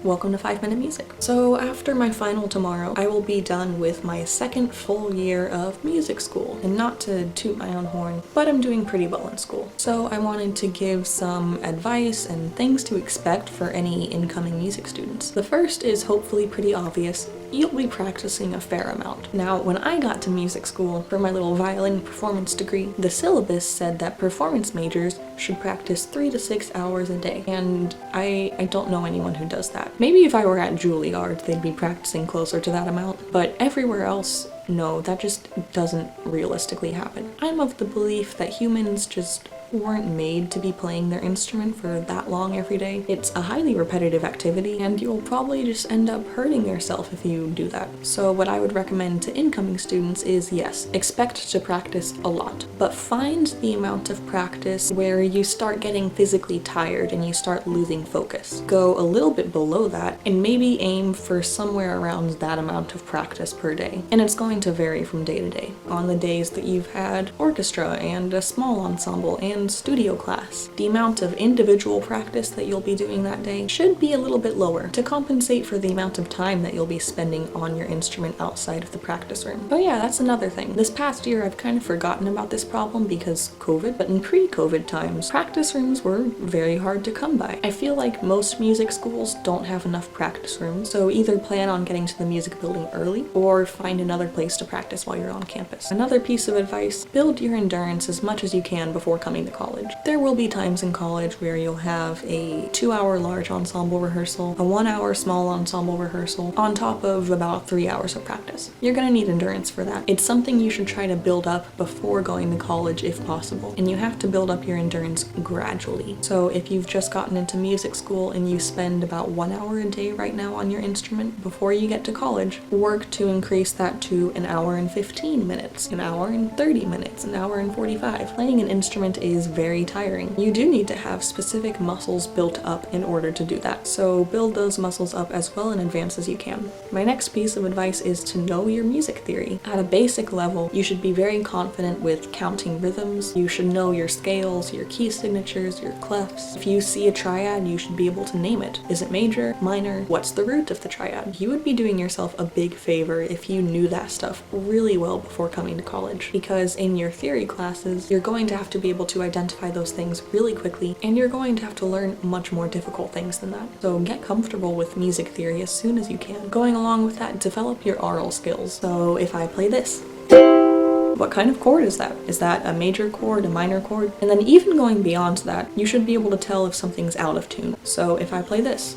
Welcome to 5-Minute Music. So after my final tomorrow, I will be done with my second full year of music school. And not to toot my own horn, but I'm doing pretty well in school. So I wanted to give some advice and things to expect for any incoming music students. The first is hopefully pretty obvious. You'll be practicing a fair amount. Now, when I got to music school for my little violin performance degree, the syllabus said that performance majors should practice 3 to 6 hours a day. And I don't know anyone who does that. Maybe if I were at Juilliard, they'd be practicing closer to that amount, but everywhere else, no, that just doesn't realistically happen. I'm of the belief that humans just weren't made to be playing their instrument for that long every day. It's a highly repetitive activity, and you'll probably just end up hurting yourself if you do that. So what I would recommend to incoming students is, yes, expect to practice a lot, but find the amount of practice where you start getting physically tired and you start losing focus. Go a little bit below that and maybe aim for somewhere around that amount of practice per day. And it's going to vary from day to day. On the days that you've had orchestra and a small ensemble and studio class, the amount of individual practice that you'll be doing that day should be a little bit lower to compensate for the amount of time that you'll be spending on your instrument outside of the practice room. But yeah, that's another thing. This past year I've kind of forgotten about this problem because COVID, but in pre-COVID times, practice rooms were very hard to come by. I feel like most music schools don't have enough practice rooms, so either plan on getting to the music building early or find another place to practice while you're on campus. Another piece of advice, build your endurance as much as you can before coming to college. There will be times in college where you'll have a 2-hour large ensemble rehearsal, a 1-hour small ensemble rehearsal, on top of about 3 hours of practice. You're gonna need endurance for that. It's something you should try to build up before going to college if possible, and you have to build up your endurance gradually. So if you've just gotten into music school and you spend about 1 hour a day right now on your instrument, before you get to college, work to increase that to an hour and 15 minutes, an hour and 30 minutes, an hour and 45. Playing an instrument is very tiring. You do need to have specific muscles built up in order to do that, so build those muscles up as well in advance as you can. My next piece of advice is to know your music theory. At a basic level, you should be very confident with counting rhythms. You should know your scales, your key signatures, your clefs. If you see a triad, you should be able to name it. Is it major, minor? What's the root of the triad? You would be doing yourself a big favor if you knew that stuff really well before coming to college, because in your theory classes, you're going to have to be able to identify those things really quickly, and you're going to have to learn much more difficult things than that. So get comfortable with music theory as soon as you can. Going along with that, develop your aural skills. So if I play this, what kind of chord is that? Is that a major chord, a minor chord? And then even going beyond that, you should be able to tell if something's out of tune. So if I play this,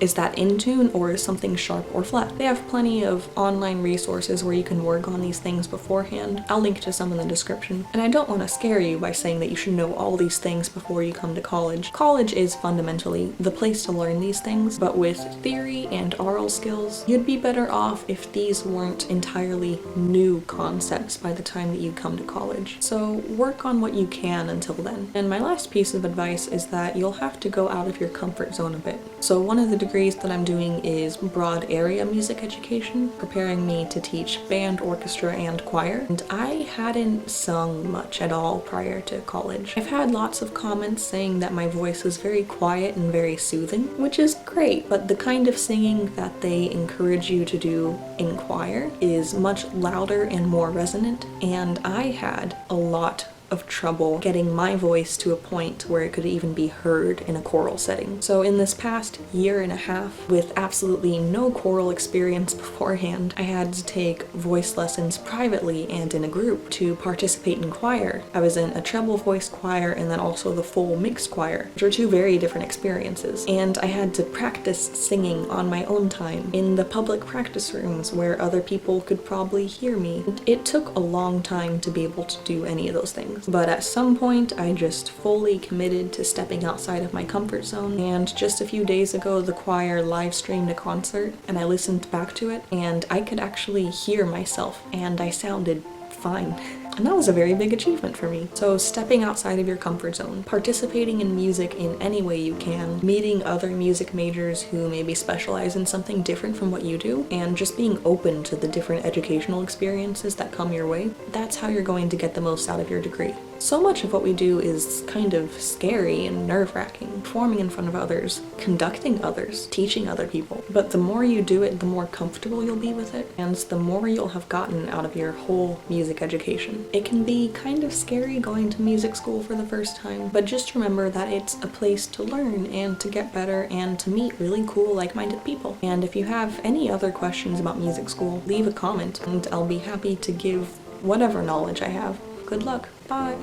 is that in tune or is something sharp or flat? They have plenty of online resources where you can work on these things beforehand. I'll link to some in the description. And I don't want to scare you by saying that you should know all these things before you come to college. College is fundamentally the place to learn these things, but with theory and aural skills, you'd be better off if these weren't entirely new concepts by the time that you come to college. So work on what you can until then. And my last piece of advice is that you'll have to go out of your comfort zone a bit. So one of the degrees that I'm doing is broad area music education, preparing me to teach band, orchestra, and choir. And I hadn't sung much at all prior to college. I've had lots of comments saying that my voice is very quiet and very soothing, which is great, but the kind of singing that they encourage you to do in choir is much louder and more resonant, and I had a lot of trouble getting my voice to a point where it could even be heard in a choral setting. So in this past year and a half, with absolutely no choral experience beforehand, I had to take voice lessons privately and in a group to participate in choir. I was in a treble voice choir and then also the full mixed choir, which are two very different experiences. And I had to practice singing on my own time in the public practice rooms where other people could probably hear me. It took a long time to be able to do any of those things. But at some point, I just fully committed to stepping outside of my comfort zone, and just a few days ago, the choir live streamed a concert, and I listened back to it, and I could actually hear myself, and I sounded fine. And that was a very big achievement for me. So stepping outside of your comfort zone, participating in music in any way you can, meeting other music majors who maybe specialize in something different from what you do, and just being open to the different educational experiences that come your way, that's how you're going to get the most out of your degree. So much of what we do is kind of scary and nerve-wracking. Performing in front of others, conducting others, teaching other people. But the more you do it, the more comfortable you'll be with it, and the more you'll have gotten out of your whole music education. It can be kind of scary going to music school for the first time, but just remember that it's a place to learn and to get better and to meet really cool, like-minded people. And if you have any other questions about music school, leave a comment and I'll be happy to give whatever knowledge I have. Good luck. Bye.